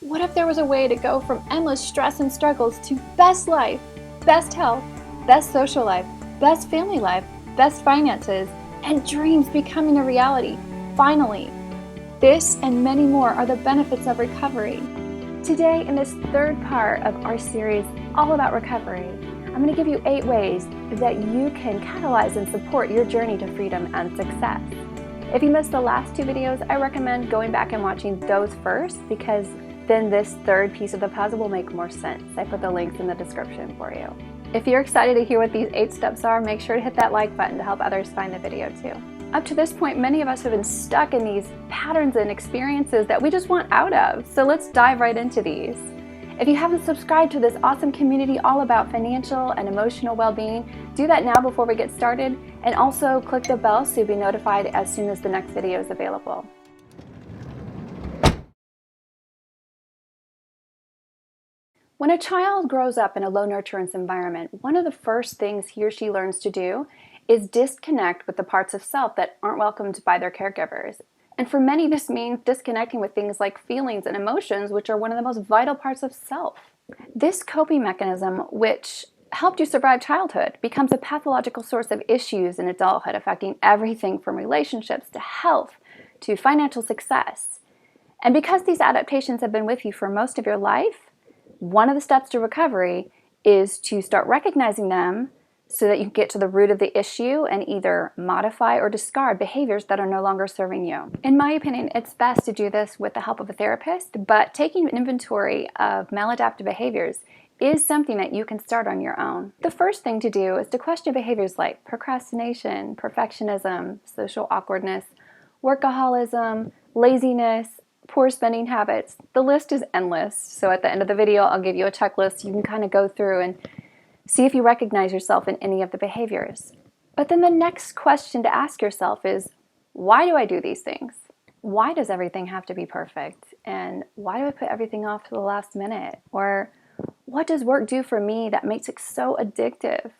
What if there was a way to go from endless stress and struggles to best life, best health, best social life, best family life, best finances, and dreams becoming a reality, finally? This and many more are the benefits of recovery. Today, in this third part of our series all about recovery, I'm going to give you 8 ways that you can catalyze and support your journey to freedom and success. If you missed the last 2 videos, I recommend going back and watching those first, because then this third piece of the puzzle will make more sense. I put the links in the description for you. If you're excited to hear what these 8 steps are, make sure to hit that like button to help others find the video too. Up to this point, many of us have been stuck in these patterns and experiences that we just want out of. So let's dive right into these. If you haven't subscribed to this awesome community all about financial and emotional well-being, do that now before we get started, and also click the bell so you'll be notified as soon as the next video is available. When a child grows up in a low nurturance environment, one of the first things he or she learns to do is disconnect with the parts of self that aren't welcomed by their caregivers. And for many, this means disconnecting with things like feelings and emotions, which are one of the most vital parts of self. This coping mechanism, which helped you survive childhood, becomes a pathological source of issues in adulthood, affecting everything from relationships to health to financial success. And because these adaptations have been with you for most of your life, one of the steps to recovery is to start recognizing them so that you get to the root of the issue and either modify or discard behaviors that are no longer serving you. In my opinion, it's best to do this with the help of a therapist, but taking an inventory of maladaptive behaviors is something that you can start on your own. The first thing to do is to question behaviors like procrastination, perfectionism, social awkwardness, workaholism, laziness, poor spending habits. The list is endless. So at the end of the video, I'll give you a checklist. You can kind of go through and see if you recognize yourself in any of the behaviors. But then the next question to ask yourself is, why do I do these things? Why does everything have to be perfect? And why do I put everything off to the last minute? Or what does work do for me that makes it so addictive?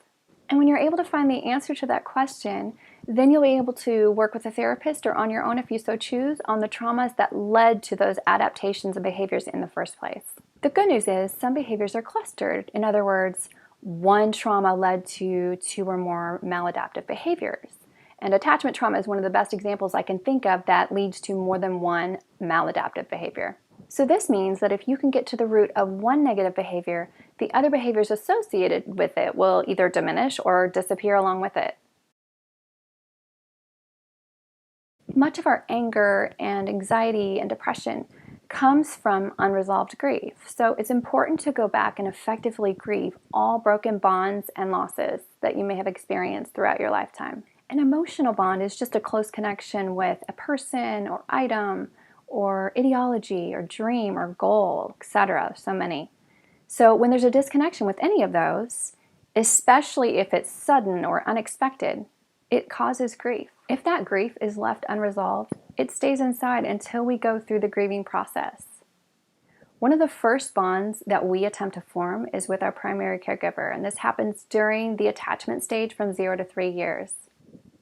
And when you're able to find the answer to that question, then you'll be able to work with a therapist or on your own if you so choose on the traumas that led to those adaptations and behaviors in the first place. The good news is some behaviors are clustered. In other words, one trauma led to 2 or more maladaptive behaviors. And attachment trauma is one of the best examples I can think of that leads to more than one maladaptive behavior. So this means that if you can get to the root of one negative behavior, the other behaviors associated with it will either diminish or disappear along with it. Much of our anger and anxiety and depression comes from unresolved grief. So it's important to go back and effectively grieve all broken bonds and losses that you may have experienced throughout your lifetime. An emotional bond is just a close connection with a person or item or ideology or dream or goal, etc. So many. So when there's a disconnection with any of those, especially if it's sudden or unexpected, it causes grief. If that grief is left unresolved, it stays inside until we go through the grieving process. One of the first bonds that we attempt to form is with our primary caregiver, and this happens during the attachment stage from 0 to 3 years.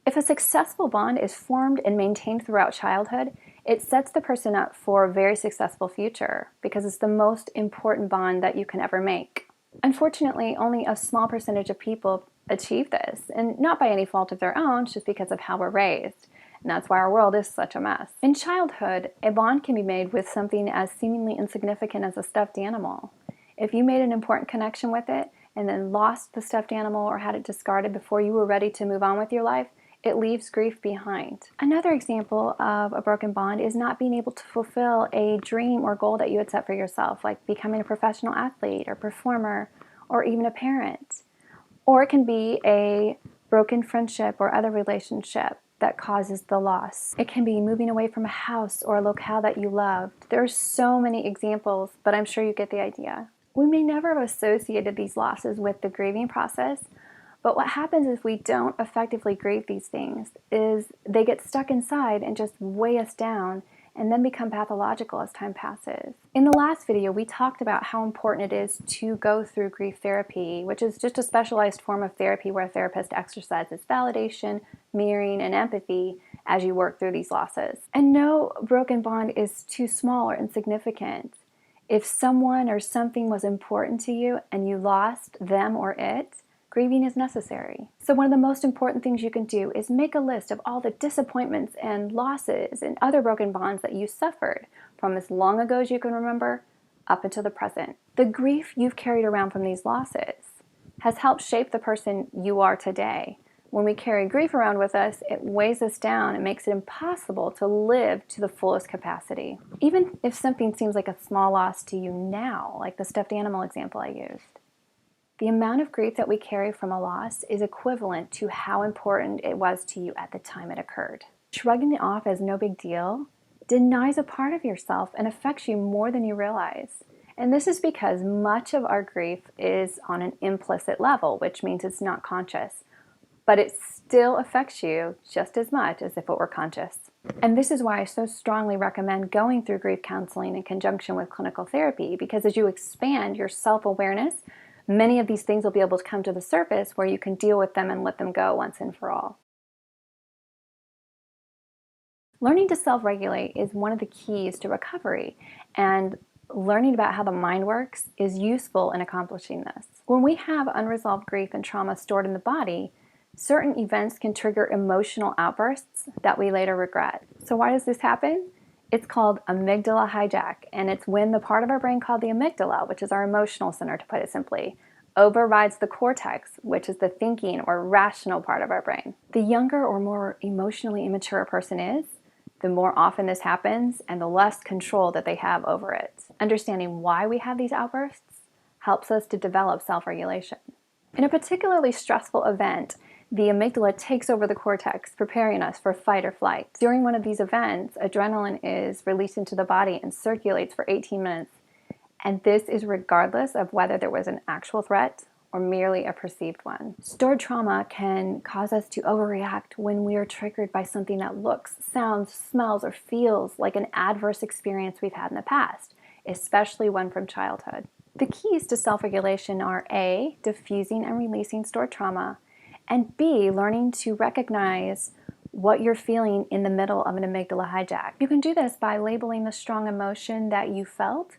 If a successful bond is formed and maintained throughout childhood, it sets the person up for a very successful future because it's the most important bond that you can ever make. Unfortunately, only a small percentage of people achieve this, and not by any fault of their own, just because of how we're raised. And that's why our world is such a mess. In childhood, a bond can be made with something as seemingly insignificant as a stuffed animal. If you made an important connection with it and then lost the stuffed animal or had it discarded before you were ready to move on with your life, it leaves grief behind. Another example of a broken bond is not being able to fulfill a dream or goal that you had set for yourself, like becoming a professional athlete or performer or even a parent. Or it can be a broken friendship or other relationship that causes the loss. It can be moving away from a house or a locale that you loved. There are so many examples, but I'm sure you get the idea. We may never have associated these losses with the grieving process, but what happens if we don't effectively grieve these things is they get stuck inside and just weigh us down and then become pathological as time passes. In the last video, we talked about how important it is to go through grief therapy, which is just a specialized form of therapy where a therapist exercises validation, mirroring, and empathy as you work through these losses. And no broken bond is too small or insignificant. If someone or something was important to you and you lost them or it, grieving is necessary. So one of the most important things you can do is make a list of all the disappointments and losses and other broken bonds that you suffered from as long ago as you can remember up until the present. The grief you've carried around from these losses has helped shape the person you are today. When we carry grief around with us, it weighs us down and makes it impossible to live to the fullest capacity. Even if something seems like a small loss to you now, like the stuffed animal example I used, the amount of grief that we carry from a loss is equivalent to how important it was to you at the time it occurred. Shrugging it off as no big deal denies a part of yourself and affects you more than you realize. And this is because much of our grief is on an implicit level, which means it's not conscious, but it still affects you just as much as if it were conscious. And this is why I so strongly recommend going through grief counseling in conjunction with clinical therapy, because as you expand your self-awareness, many of these things will be able to come to the surface where you can deal with them and let them go once and for all. Learning to self-regulate is one of the keys to recovery, and learning about how the mind works is useful in accomplishing this. When we have unresolved grief and trauma stored in the body, certain events can trigger emotional outbursts that we later regret. So why does this happen? It's called amygdala hijack, and it's when the part of our brain called the amygdala, which is our emotional center to put it simply, overrides the cortex, which is the thinking or rational part of our brain. The younger or more emotionally immature a person is, the more often this happens and the less control that they have over it. Understanding why we have these outbursts helps us to develop self-regulation. In a particularly stressful event, the amygdala takes over the cortex, preparing us for fight or flight. During one of these events, adrenaline is released into the body and circulates for 18 minutes. And this is regardless of whether there was an actual threat or merely a perceived one. Stored trauma can cause us to overreact when we are triggered by something that looks, sounds, smells, or feels like an adverse experience we've had in the past, especially one from childhood. The keys to self-regulation are A, diffusing and releasing stored trauma, and B, learning to recognize what you're feeling in the middle of an amygdala hijack. You can do this by labeling the strong emotion that you felt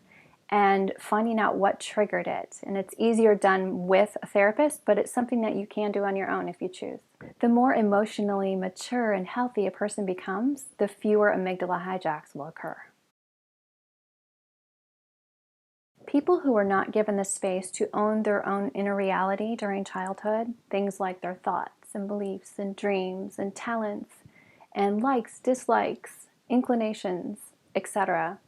and finding out what triggered it. And it's easier done with a therapist, but it's something that you can do on your own if you choose. The more emotionally mature and healthy a person becomes, the fewer amygdala hijacks will occur. People who are not given the space to own their own inner reality during childhood, things like their thoughts and beliefs and dreams and talents and likes, dislikes, inclinations, etc.,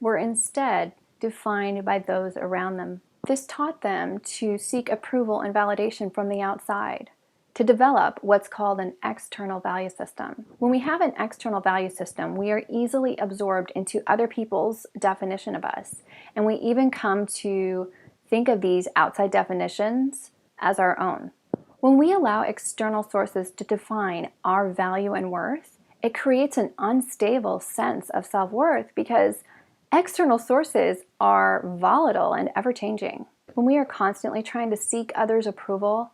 were instead defined by those around them. This taught them to seek approval and validation from the outside, to develop what's called an external value system. When we have an external value system, we are easily absorbed into other people's definition of us, and we even come to think of these outside definitions as our own. When we allow external sources to define our value and worth, it creates an unstable sense of self-worth because external sources are volatile and ever-changing. When we are constantly trying to seek others' approval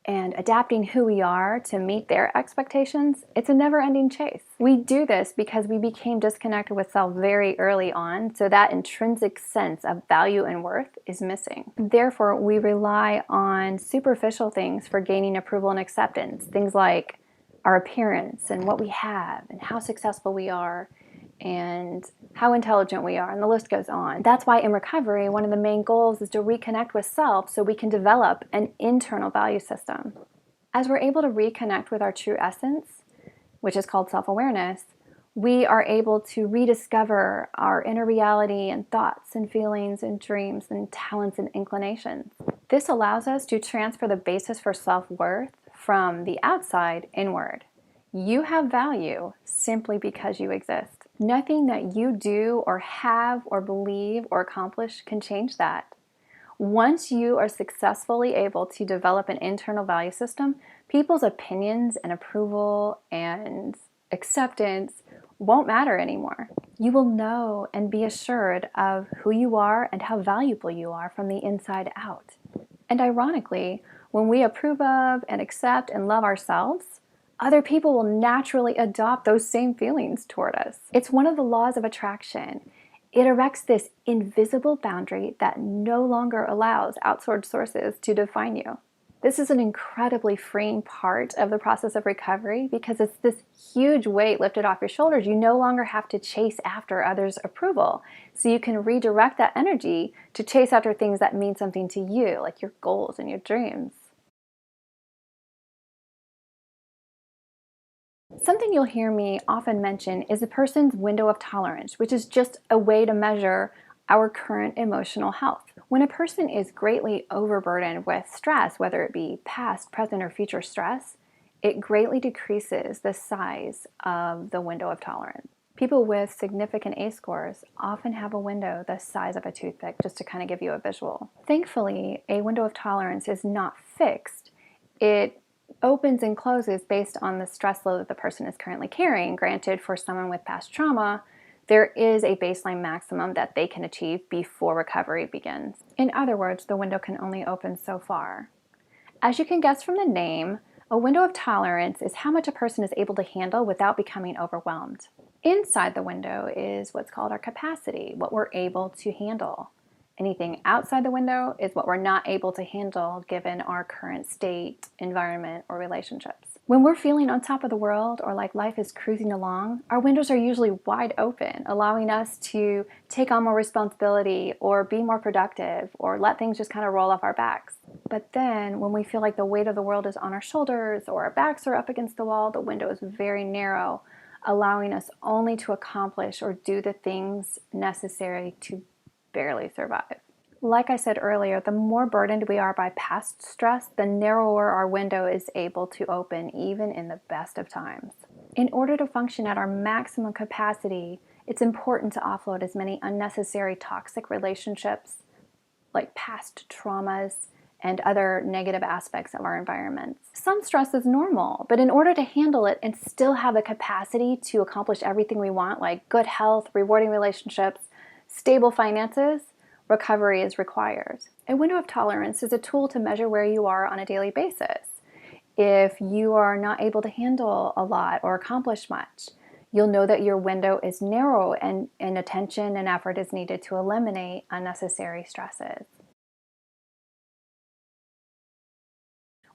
and adapting who we are to meet their expectations, it's a never-ending chase. We do this because we became disconnected with self very early on, so that intrinsic sense of value and worth is missing. Therefore, we rely on superficial things for gaining approval and acceptance, things like our appearance and what we have and how successful we are and how intelligent we are, and the list goes on. That's why in recovery, one of the main goals is to reconnect with self so we can develop an internal value system. As we're able to reconnect with our true essence, which is called self-awareness, we are able to rediscover our inner reality and thoughts and feelings and dreams and talents and inclinations. This allows us to transfer the basis for self-worth from the outside inward. You have value simply because you exist. Nothing that you do or have or believe or accomplish can change that. Once you are successfully able to develop an internal value system, people's opinions and approval and acceptance won't matter anymore. You will know and be assured of who you are and how valuable you are from the inside out. And ironically, when we approve of and accept and love ourselves, other people will naturally adopt those same feelings toward us. It's one of the laws of attraction. It erects this invisible boundary that no longer allows outside sources to define you. This is an incredibly freeing part of the process of recovery because it's this huge weight lifted off your shoulders. You no longer have to chase after others' approval. So you can redirect that energy to chase after things that mean something to you, like your goals and your dreams. Something you'll hear me often mention is a person's window of tolerance, which is just a way to measure our current emotional health. When a person is greatly overburdened with stress, whether it be past, present, or future stress, it greatly decreases the size of the window of tolerance. People with significant ACE scores often have a window the size of a toothpick, just to kind of give you a visual. Thankfully, a window of tolerance is not fixed. It opens and closes based on the stress load that the person is currently carrying. Granted, for someone with past trauma, there is a baseline maximum that they can achieve before recovery begins. In other words, the window can only open so far. As you can guess from the name, a window of tolerance is how much a person is able to handle without becoming overwhelmed. Inside the window is what's called our capacity, what we're able to handle. Anything outside the window is what we're not able to handle given our current state, environment, or relationships. When we're feeling on top of the world or like life is cruising along, our windows are usually wide open, allowing us to take on more responsibility or be more productive or let things just kind of roll off our backs. But then when we feel like the weight of the world is on our shoulders or our backs are up against the wall, the window is very narrow, allowing us only to accomplish or do the things necessary to barely survive. Like I said earlier, the more burdened we are by past stress, the narrower our window is able to open, even in the best of times. In order to function at our maximum capacity, it's important to offload as many unnecessary toxic relationships, like past traumas, and other negative aspects of our environments. Some stress is normal, but in order to handle it and still have the capacity to accomplish everything we want, like good health, rewarding relationships, stable finances, recovery is required. A window of tolerance is a tool to measure where you are on a daily basis. If you are not able to handle a lot or accomplish much, you'll know that your window is narrow and attention and effort is needed to eliminate unnecessary stresses.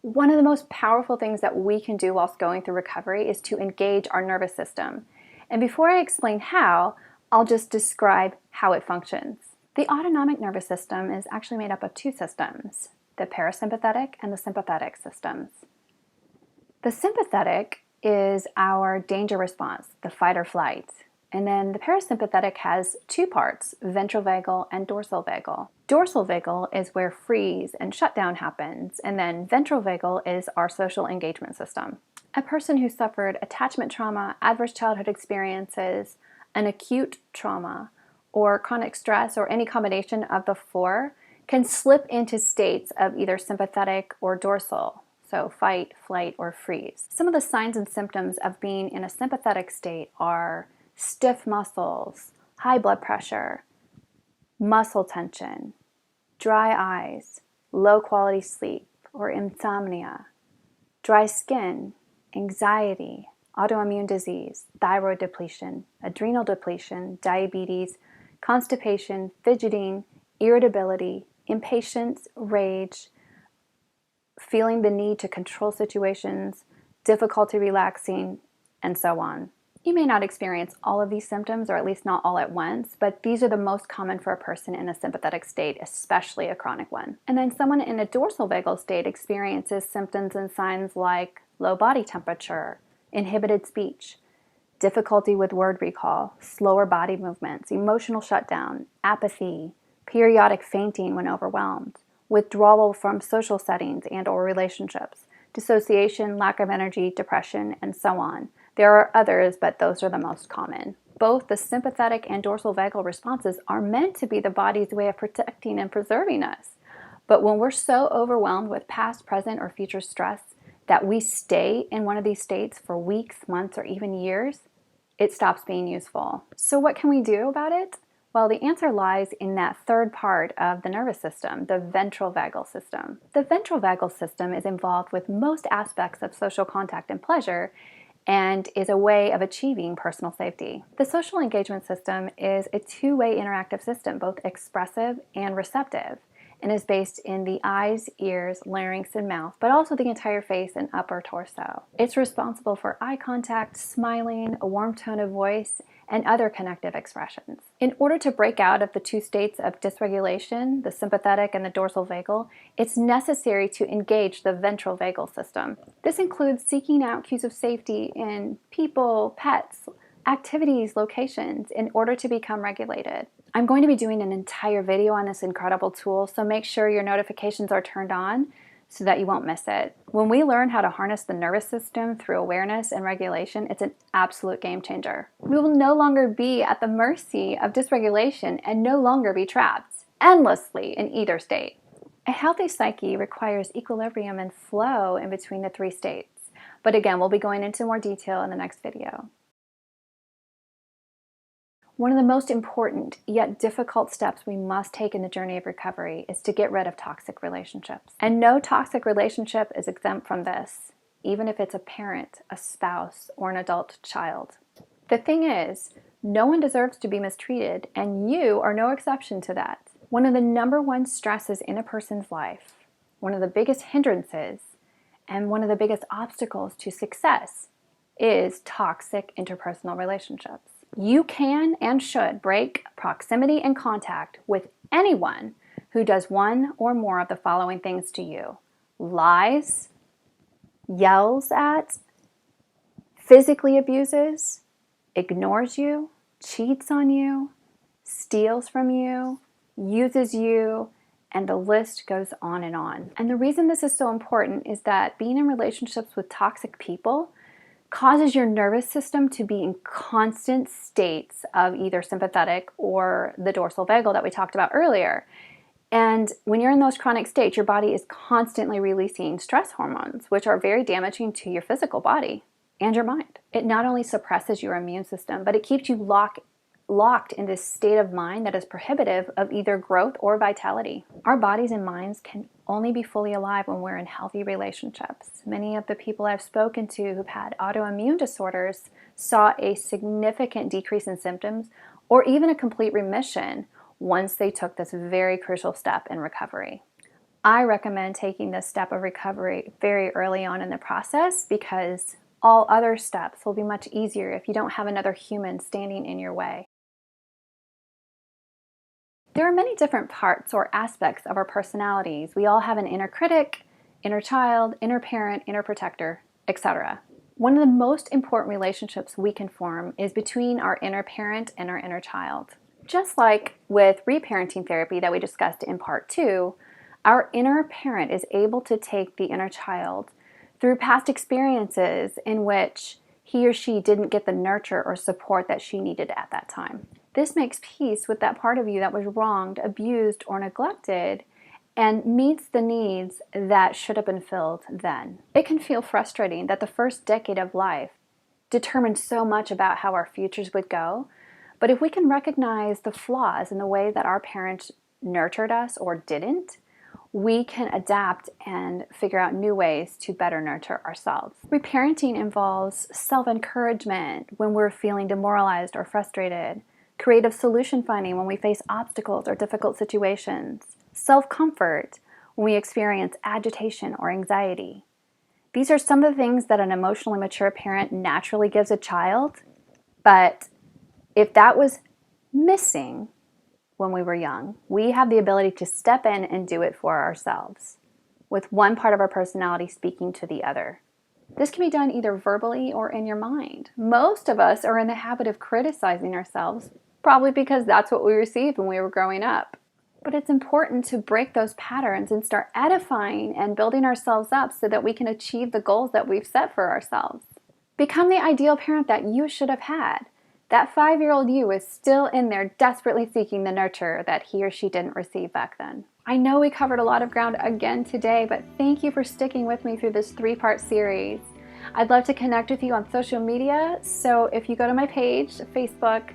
One of the most powerful things that we can do whilst going through recovery is to engage our nervous system. And before I explain how, I'll just describe how it functions. The autonomic nervous system is actually made up of two systems, the parasympathetic and the sympathetic systems. The sympathetic is our danger response, the fight or flight. And then the parasympathetic has two parts, ventral vagal and dorsal vagal. Dorsal vagal is where freeze and shutdown happens, and then ventral vagal is our social engagement system. A person who suffered attachment trauma, adverse childhood experiences, an acute trauma, or chronic stress, or any combination of the four, can slip into states of either sympathetic or dorsal, so fight, flight, or freeze. Some of the signs and symptoms of being in a sympathetic state are stiff muscles, high blood pressure, muscle tension, dry eyes, low quality sleep or insomnia, dry skin, anxiety, autoimmune disease, thyroid depletion, adrenal depletion, diabetes, constipation, fidgeting, irritability, impatience, rage, feeling the need to control situations, difficulty relaxing, and so on. You may not experience all of these symptoms, or at least not all at once, but these are the most common for a person in a sympathetic state, especially a chronic one. And then someone in a dorsal vagal state experiences symptoms and signs like low body temperature, inhibited speech, difficulty with word recall, slower body movements, emotional shutdown, apathy, periodic fainting when overwhelmed, withdrawal from social settings and or relationships, dissociation, lack of energy, depression, and so on. There are others, but those are the most common. Both the sympathetic and dorsal vagal responses are meant to be the body's way of protecting and preserving us. But when we're so overwhelmed with past, present, or future stress that we stay in one of these states for weeks, months, or even years, it stops being useful. So what can we do about it? Well, the answer lies in that third part of the nervous system, the ventral vagal system. The ventral vagal system is involved with most aspects of social contact and pleasure, and is a way of achieving personal safety. The social engagement system is a two-way interactive system, both expressive and receptive, and is based in the eyes, ears, larynx, and mouth, but also the entire face and upper torso. It's responsible for eye contact, smiling, a warm tone of voice, and other connective expressions. In order to break out of the two states of dysregulation, the sympathetic and the dorsal vagal, it's necessary to engage the ventral vagal system. This includes seeking out cues of safety in people, pets, activities, locations in order to become regulated. I'm going to be doing an entire video on this incredible tool, so make sure your notifications are turned on so that you won't miss it. When we learn how to harness the nervous system through awareness and regulation, it's an absolute game changer. We will no longer be at the mercy of dysregulation and no longer be trapped endlessly in either state. A healthy psyche requires equilibrium and flow in between the three states. But again, we'll be going into more detail in the next video. One of the most important yet difficult steps we must take in the journey of recovery is to get rid of toxic relationships. And no toxic relationship is exempt from this, even if it's a parent, a spouse, or an adult child. The thing is, no one deserves to be mistreated, and you are no exception to that. One of the number one stresses in a person's life, one of the biggest hindrances, and one of the biggest obstacles to success is toxic interpersonal relationships. You can and should break proximity and contact with anyone who does one or more of the following things to you: lies, yells at, physically abuses, ignores you, cheats on you, steals from you, uses you, and the list goes on and on. And the reason this is so important is that being in relationships with toxic people causes your nervous system to be in constant states of either sympathetic or the dorsal vagal that we talked about earlier. And when you're in those chronic states, your body is constantly releasing stress hormones, which are very damaging to your physical body and your mind. It not only suppresses your immune system, but it keeps you locked in this state of mind that is prohibitive of either growth or vitality. Our bodies and minds can only be fully alive when we're in healthy relationships. Many of the people I've spoken to who've had autoimmune disorders saw a significant decrease in symptoms or even a complete remission once they took this very crucial step in recovery. I recommend taking this step of recovery very early on in the process because all other steps will be much easier if you don't have another human standing in your way. There are many different parts or aspects of our personalities. We all have an inner critic, inner child, inner parent, inner protector, etc. One of the most important relationships we can form is between our inner parent and our inner child. Just like with reparenting therapy that we discussed in part 2, our inner parent is able to take the inner child through past experiences in which he or she didn't get the nurture or support that she needed at that time. This makes peace with that part of you that was wronged, abused, or neglected, and meets the needs that should have been filled then. It can feel frustrating that the first decade of life determined so much about how our futures would go, but if we can recognize the flaws in the way that our parents nurtured us or didn't, we can adapt and figure out new ways to better nurture ourselves. Reparenting involves self-encouragement when we're feeling demoralized or frustrated, creative solution finding when we face obstacles or difficult situations, self-comfort when we experience agitation or anxiety. These are some of the things that an emotionally mature parent naturally gives a child, but if that was missing when we were young, we have the ability to step in and do it for ourselves, with one part of our personality speaking to the other. This can be done either verbally or in your mind. Most of us are in the habit of criticizing ourselves, probably because that's what we received when we were growing up. But it's important to break those patterns and start edifying and building ourselves up so that we can achieve the goals that we've set for ourselves. Become the ideal parent that you should have had. That 5-year-old you is still in there desperately seeking the nurture that he or she didn't receive back then. I know we covered a lot of ground again today, but thank you for sticking with me through this 3-part series. I'd love to connect with you on social media, so if you go to my page, Facebook,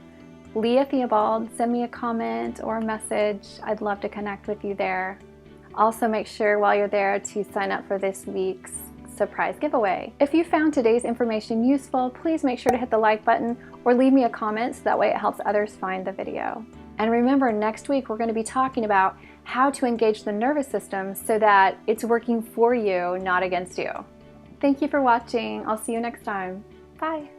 Leah Theobald, send me a comment or a message. I'd love to connect with you there. Also make sure while you're there to sign up for this week's surprise giveaway. If you found today's information useful, please make sure to hit the like button or leave me a comment so that way it helps others find the video. And remember, next week we're going to be talking about how to engage the nervous system so that it's working for you, not against you. Thank you for watching. I'll see you next time. Bye.